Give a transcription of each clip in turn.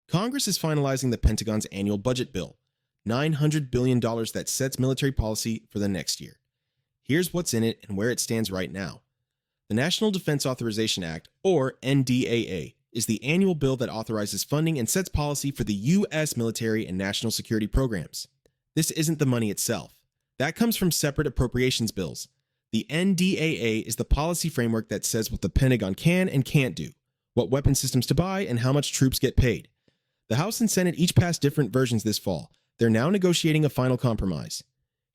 Congress is finalizing the Pentagon's annual budget bill, $900 billion that sets military policy for the next year. Here's what's in it and where it stands right now. The National Defense Authorization Act, or NDAA, is the annual bill that authorizes funding and sets policy for the U.S. military and national security programs. This isn't the money itself. That comes from separate appropriations bills. The NDAA is the policy framework that says what the Pentagon can and can't do, what weapon systems to buy, and how much troops get paid. The House and Senate each passed different versions this fall. They're now negotiating a final compromise.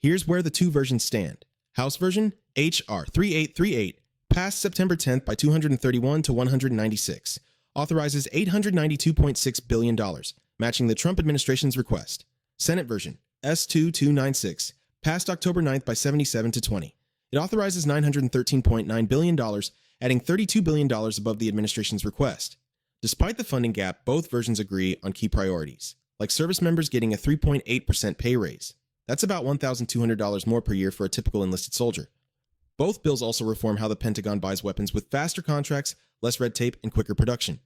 Here's where the two versions stand. House version, H.R. 3838, passed September 10th by 231 to 196, authorizes $892.6 billion, matching the Trump administration's request. Senate version, S2296, passed October 9th by 77 to 20. It authorizes $913.9 billion, adding $32 billion above the administration's request. Despite the funding gap, both versions agree on key priorities, like service members getting a 3.8% pay raise. That's about $1,200 more per year for a typical enlisted soldier. Both bills also reform how the Pentagon buys weapons with faster contracts, less red tape, and quicker production.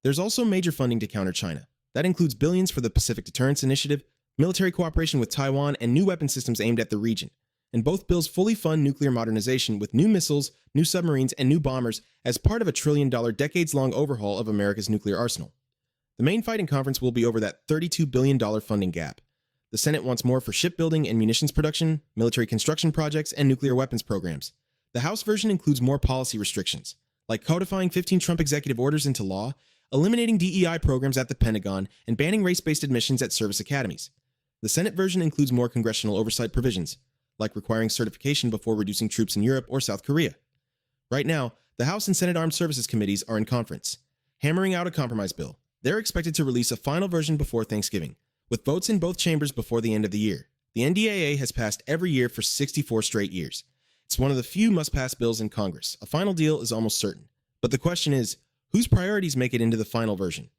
There's also major funding to counter China. That includes billions for the Pacific Deterrence Initiative, military cooperation with Taiwan, and new weapon systems aimed at the region. And both bills fully fund nuclear modernization with new missiles, new submarines, and new bombers as part of a $1 trillion decades-long overhaul of America's nuclear arsenal. The main fight in conference will be over that $32 billion funding gap. The Senate wants more for shipbuilding and munitions production, military construction projects, and nuclear weapons programs. The House version includes more policy restrictions, like codifying 15 Trump executive orders into law, eliminating DEI programs at the Pentagon, and banning race-based admissions at service academies. The Senate version includes more congressional oversight provisions, like requiring certification before reducing troops in Europe or South Korea. Right now, the House and Senate Armed Services Committees are in conference, hammering out a compromise bill. They're expected to release a final version before Thanksgiving, with votes in both chambers before the end of the year. The NDAA has passed every year for 64 straight years. It's one of the few must-pass bills in Congress. A final deal is almost certain. But the question is, whose priorities make it into the final version?